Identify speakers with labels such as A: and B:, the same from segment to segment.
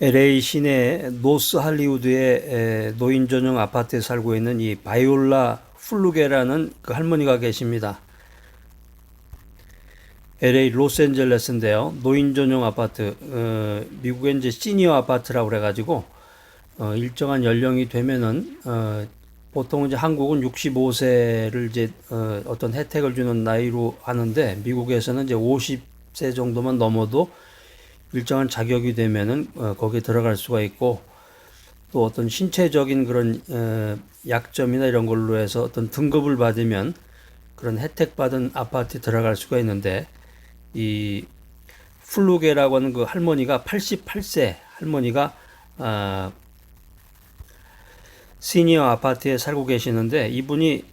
A: LA 시내 노스 할리우드의 노인 전용 아파트에 살고 있는 이 바이올라 플루게라는 그 할머니가 계십니다. LA 로스앤젤레스인데요. 노인 전용 아파트, 미국의 이제 시니어 아파트라고 그래가지고 일정한 연령이 되면은 보통 이제 한국은 65세를 이제 어떤 혜택을 주는 나이로 하는데 미국에서는 이제 50세 정도만 넘어도 일정한 자격이 되면은 거기에 들어갈 수가 있고 또 어떤 신체적인 그런 약점이나 이런 걸로 해서 어떤 등급을 받으면 그런 혜택 받은 아파트에 들어갈 수가 있는데 이 플루게라고 하는 그 할머니가 88세 할머니가 시니어 아파트에 살고 계시는데 이분이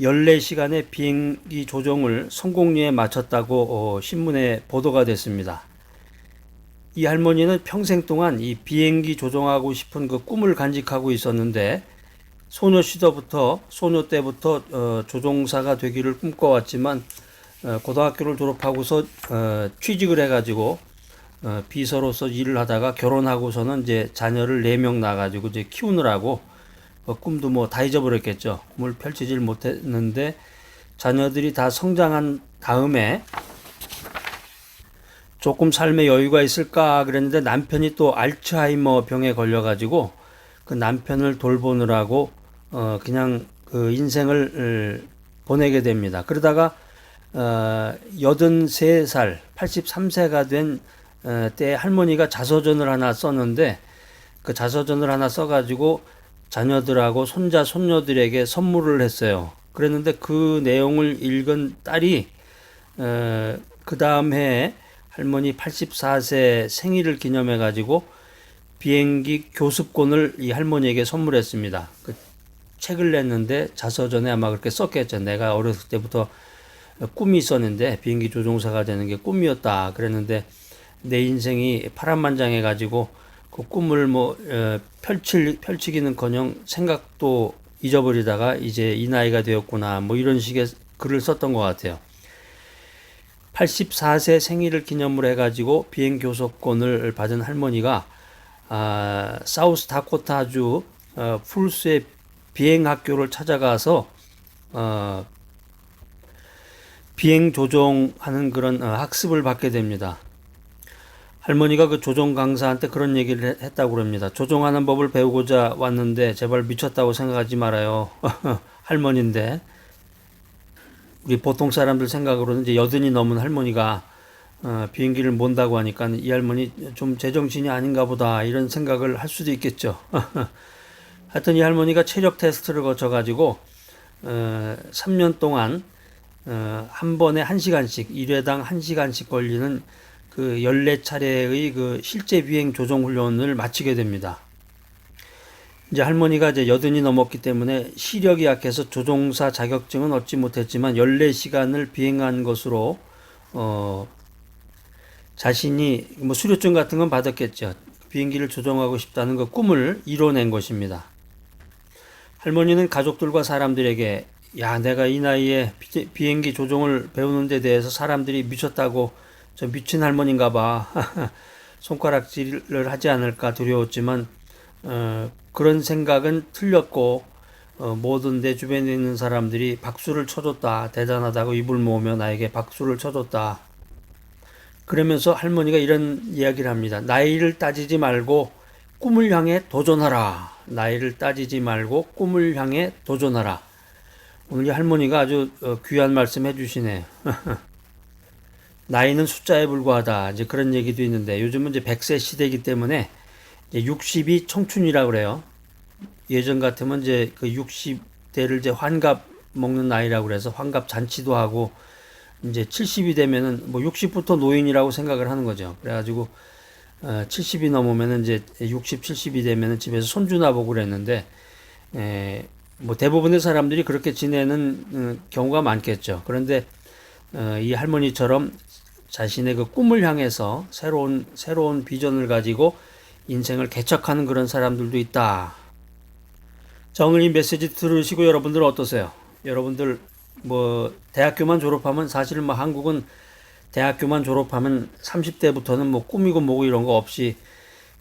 A: 14시간의 비행기 조종을 성공리에 마쳤다고 신문에 보도가 됐습니다. 이 할머니는 평생 동안 이 비행기 조종하고 싶은 그 꿈을 간직하고 있었는데 소녀 때부터 조종사가 되기를 꿈꿔왔지만 고등학교를 졸업하고서 취직을 해가지고 비서로서 일을 하다가 결혼하고서는 이제 자녀를 4명 낳아가지고 이제 키우느라고 꿈도 뭐 다 잊어버렸겠죠. 꿈을 펼치질 못했는데 자녀들이 다 성장한 다음에 조금 삶에 여유가 있을까 그랬는데 남편이 또 알츠하이머 병에 걸려가지고 그 남편을 돌보느라고 그냥 그 인생을 보내게 됩니다. 그러다가 83살, 83세가 된 때 할머니가 자서전을 하나 썼는데 그 자서전을 하나 써가지고 자녀들하고 손자, 손녀들에게 선물을 했어요. 그랬는데 그 내용을 읽은 딸이 그 다음 해에 할머니 84세 생일을 기념해 가지고 비행기 교습권을 이 할머니에게 선물했습니다. 그 책을 냈는데 자서전에 아마 그렇게 썼겠죠. 내가 어렸을 때부터 꿈이 있었는데 비행기 조종사가 되는 게 꿈이었다. 그랬는데 내 인생이 파란만장해 가지고 그 꿈을 뭐 펼치기는커녕 생각도 잊어버리다가 이제 이 나이가 되었구나. 뭐 이런 식의 글을 썼던 것 같아요. 84세 생일을 기념으로 해가지고 비행 교섭권을 받은 할머니가 사우스 다코타주 풀스의 비행 학교를 찾아가서 비행 조종하는 그런 학습을 받게 됩니다. 할머니가 그 조종 강사한테 그런 얘기를 했다고 그럽니다. 조종하는 법을 배우고자 왔는데 제발 미쳤다고 생각하지 말아요. 할머니인데 우리 보통 사람들 생각으로는 이제 80이 넘은 할머니가 비행기를 몬다고 하니까 이 할머니 좀 제정신이 아닌가 보다 이런 생각을 할 수도 있겠죠. 하여튼 이 할머니가 체력 테스트를 거쳐가지고 3년 동안 한 번에 1시간씩 1회당 1시간씩 걸리는 그 14차례의 그 실제 비행 조종 훈련을 마치게 됩니다. 이제 할머니가 이제 80이 넘었기 때문에 시력이 약해서 조종사 자격증은 얻지 못했지만 14시간을 비행한 것으로 자신이 뭐 수료증 같은 건 받았겠죠. 비행기를 조종하고 싶다는 그 꿈을 이뤄낸 것입니다. 할머니는 가족들과 사람들에게 야, 내가 이 나이에 비행기 조종을 배우는 데 대해서 사람들이 미쳤다고 저 미친 할머니인가 봐. 손가락질을 하지 않을까 두려웠지만 그런 생각은 틀렸고 모든 내 주변에 있는 사람들이 박수를 쳐줬다. 대단하다고 입을 모으며 나에게 박수를 쳐줬다. 그러면서 할머니가 이런 이야기를 합니다. 나이를 따지지 말고 꿈을 향해 도전하라. 나이를 따지지 말고 꿈을 향해 도전하라. 오늘 이 할머니가 아주 귀한 말씀 해주시네. 나이는 숫자에 불과하다. 이제 그런 얘기도 있는데 요즘은 이제 100세 시대이기 때문에 이제 60이 청춘이라고 그래요. 예전 같으면 이제 그 60대를 이제 환갑 먹는 나이라고 그래서 환갑 잔치도 하고 이제 70이 되면은 뭐 60부터 노인이라고 생각을 하는 거죠. 그래가지고 70이 넘으면은 이제 60, 70이 되면은 집에서 손주나 보고 그랬는데 뭐 대부분의 사람들이 그렇게 지내는 경우가 많겠죠. 그런데 이 할머니처럼 자신의 그 꿈을 향해서 새로운 비전을 가지고 인생을 개척하는 그런 사람들도 있다. 자, 오늘 이 메시지 들으시고 여러분들 어떠세요? 여러분들 뭐 대학교만 졸업하면 사실 뭐 한국은 대학교만 졸업하면 30대부터는 뭐 꿈이고 뭐고 이런 거 없이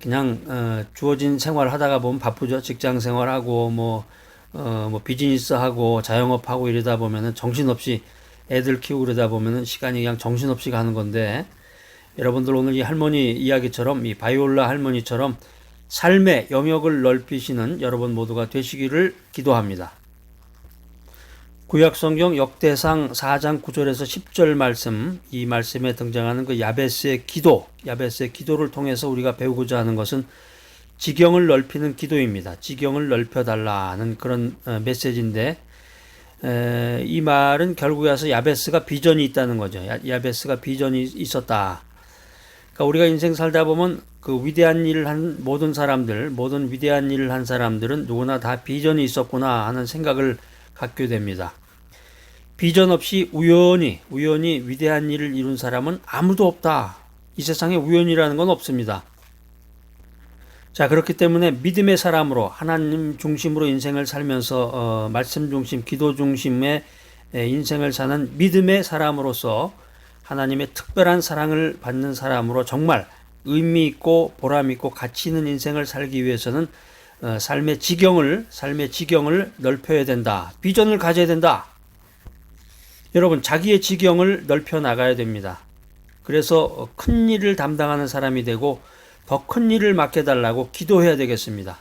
A: 그냥 주어진 생활 하다가 보면 바쁘죠. 직장 생활하고 뭐 비즈니스 하고 자영업 하고 이러다 보면은 정신없이 애들 키우고 그러다 보면은 시간이 그냥 정신없이 가는 건데, 여러분들 오늘 이 할머니 이야기처럼, 이 바이올라 할머니처럼 삶의 영역을 넓히시는 여러분 모두가 되시기를 기도합니다. 구약성경 역대상 4장 9절에서 10절 말씀, 이 말씀에 등장하는 그 야베스의 기도를 통해서 우리가 배우고자 하는 것은 지경을 넓히는 기도입니다. 지경을 넓혀달라는 그런 메시지인데, 이 말은 결국에 와서 야베스가 비전이 있다는 거죠. 야베스가 비전이 있었다. 그러니까 우리가 인생 살다 보면 그 위대한 일을 한 모든 위대한 일을 한 사람들은 누구나 다 비전이 있었구나 하는 생각을 갖게 됩니다. 비전 없이 우연히 위대한 일을 이룬 사람은 아무도 없다. 이 세상에 우연이라는 건 없습니다. 자, 그렇기 때문에 믿음의 사람으로 하나님 중심으로 인생을 살면서 말씀 중심, 기도 중심의 인생을 사는 믿음의 사람으로서 하나님의 특별한 사랑을 받는 사람으로 정말 의미 있고 보람 있고 가치 있는 인생을 살기 위해서는 삶의 지경을 넓혀야 된다. 비전을 가져야 된다. 여러분, 자기의 지경을 넓혀 나가야 됩니다. 그래서 큰 일을 담당하는 사람이 되고 더 큰 일을 맡겨달라고 기도해야 되겠습니다.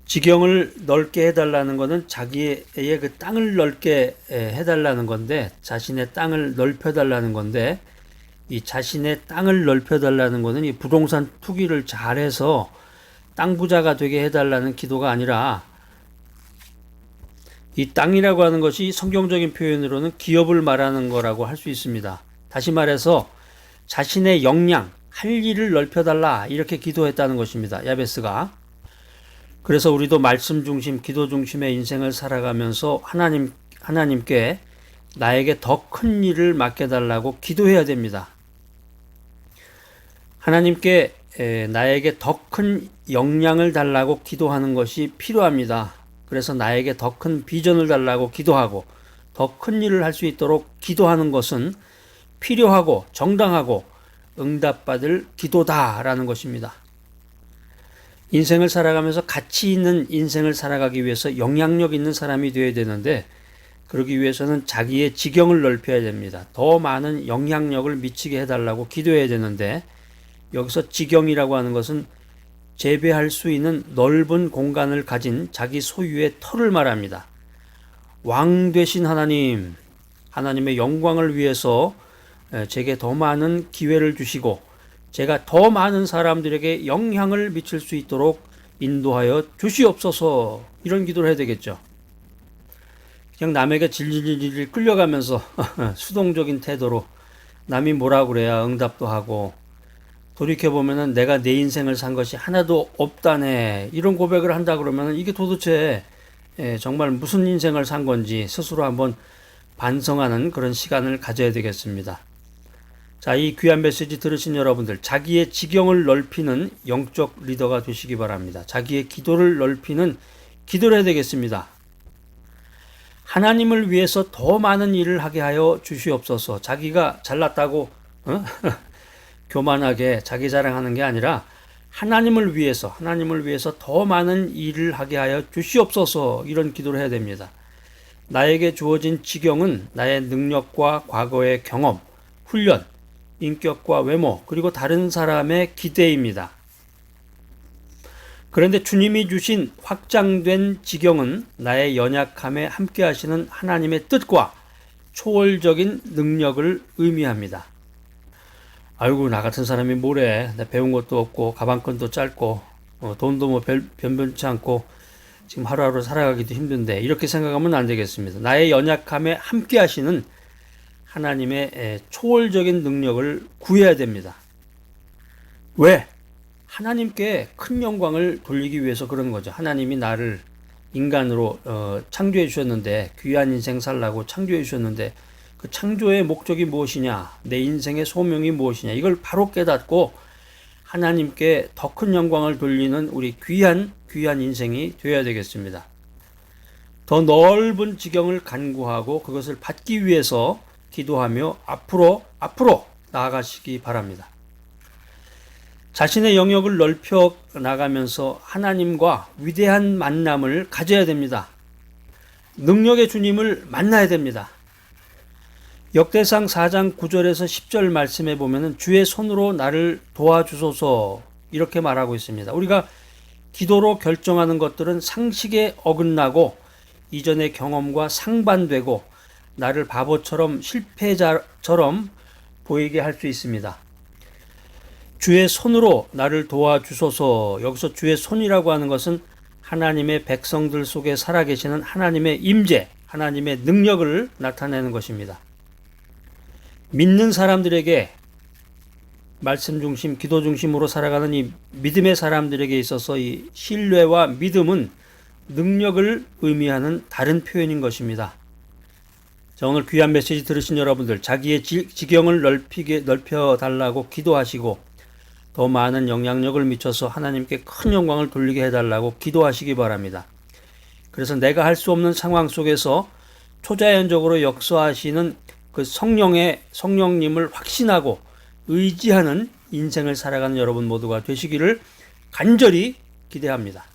A: 지경을 넓게 해달라는 것은 자기의 그 땅을 넓게 해달라는 건데, 자신의 땅을 넓혀달라는 건데, 이 자신의 땅을 넓혀달라는 것은 이 부동산 투기를 잘해서 땅 부자가 되게 해달라는 기도가 아니라, 이 땅이라고 하는 것이 성경적인 표현으로는 기업을 말하는 거라고 할 수 있습니다. 다시 말해서 자신의 역량, 할 일을 넓혀달라, 이렇게 기도했다는 것입니다. 야베스가. 그래서 우리도 말씀 중심, 기도 중심의 인생을 살아가면서 하나님께 나에게 더 큰 일을 맡겨달라고 기도해야 됩니다. 하나님께 나에게 더 큰 역량을 달라고 기도하는 것이 필요합니다. 그래서 나에게 더 큰 비전을 달라고 기도하고 더 큰 일을 할 수 있도록 기도하는 것은 필요하고 정당하고 응답받을 기도다라는 것입니다. 인생을 살아가면서 가치 있는 인생을 살아가기 위해서 영향력 있는 사람이 되어야 되는데, 그러기 위해서는 자기의 지경을 넓혀야 됩니다. 더 많은 영향력을 미치게 해달라고 기도해야 되는데, 여기서 지경이라고 하는 것은 재배할 수 있는 넓은 공간을 가진 자기 소유의 터를 말합니다. 왕 되신 하나님, 하나님의 영광을 위해서 제게 더 많은 기회를 주시고 제가 더 많은 사람들에게 영향을 미칠 수 있도록 인도하여 주시옵소서, 이런 기도를 해야 되겠죠. 그냥 남에게 질질질 끌려가면서 수동적인 태도로 남이 뭐라 그래야 응답도 하고, 돌이켜보면은 내가 내 인생을 산 것이 하나도 없다네, 이런 고백을 한다 그러면 이게 도대체 정말 무슨 인생을 산 건지 스스로 한번 반성하는 그런 시간을 가져야 되겠습니다. 자, 이 귀한 메시지 들으신 여러분들, 자기의 지경을 넓히는 영적 리더가 되시기 바랍니다. 자기의 기도를 넓히는 기도를 해야 되겠습니다. 하나님을 위해서 더 많은 일을 하게 하여 주시옵소서. 자기가 잘났다고 교만하게 자기 자랑하는 게 아니라 하나님을 위해서 더 많은 일을 하게 하여 주시옵소서, 이런 기도를 해야 됩니다. 나에게 주어진 지경은 나의 능력과 과거의 경험, 훈련, 인격과 외모, 그리고 다른 사람의 기대입니다. 그런데 주님이 주신 확장된 지경은 나의 연약함에 함께 하시는 하나님의 뜻과 초월적인 능력을 의미합니다. 아이고, 나 같은 사람이 뭐래, 나 배운 것도 없고 가방끈도 짧고 돈도 뭐 변변치 않고 지금 하루하루 살아가기도 힘든데, 이렇게 생각하면 안 되겠습니다. 나의 연약함에 함께 하시는 하나님의 초월적인 능력을 구해야 됩니다. 왜? 하나님께 큰 영광을 돌리기 위해서 그런 거죠. 하나님이 나를 인간으로 창조해 주셨는데, 귀한 인생 살라고 창조해 주셨는데, 그 창조의 목적이 무엇이냐, 내 인생의 소명이 무엇이냐, 이걸 바로 깨닫고 하나님께 더 큰 영광을 돌리는 우리 귀한 인생이 되어야 되겠습니다. 더 넓은 지경을 간구하고 그것을 받기 위해서 기도하며 앞으로 나아가시기 바랍니다. 자신의 영역을 넓혀 나가면서 하나님과 위대한 만남을 가져야 됩니다. 능력의 주님을 만나야 됩니다. 역대상 4장 9절에서 10절 말씀에 보면은 주의 손으로 나를 도와주소서 이렇게 말하고 있습니다. 우리가 기도로 결정하는 것들은 상식에 어긋나고 이전의 경험과 상반되고 나를 바보처럼 실패자처럼 보이게 할 수 있습니다. 주의 손으로 나를 도와주소서. 여기서 주의 손이라고 하는 것은 하나님의 백성들 속에 살아계시는 하나님의 임재, 하나님의 능력을 나타내는 것입니다. 믿는 사람들에게 말씀 중심, 기도 중심으로 살아가는 이 믿음의 사람들에게 있어서 이 신뢰와 믿음은 능력을 의미하는 다른 표현인 것입니다. 자, 오늘 귀한 메시지 들으신 여러분들, 자기의 지경을 넓혀달라고 기도하시고 더 많은 영향력을 미쳐서 하나님께 큰 영광을 돌리게 해달라고 기도하시기 바랍니다. 그래서 내가 할 수 없는 상황 속에서 초자연적으로 역사하시는 그 성령님을 확신하고 의지하는 인생을 살아가는 여러분 모두가 되시기를 간절히 기대합니다.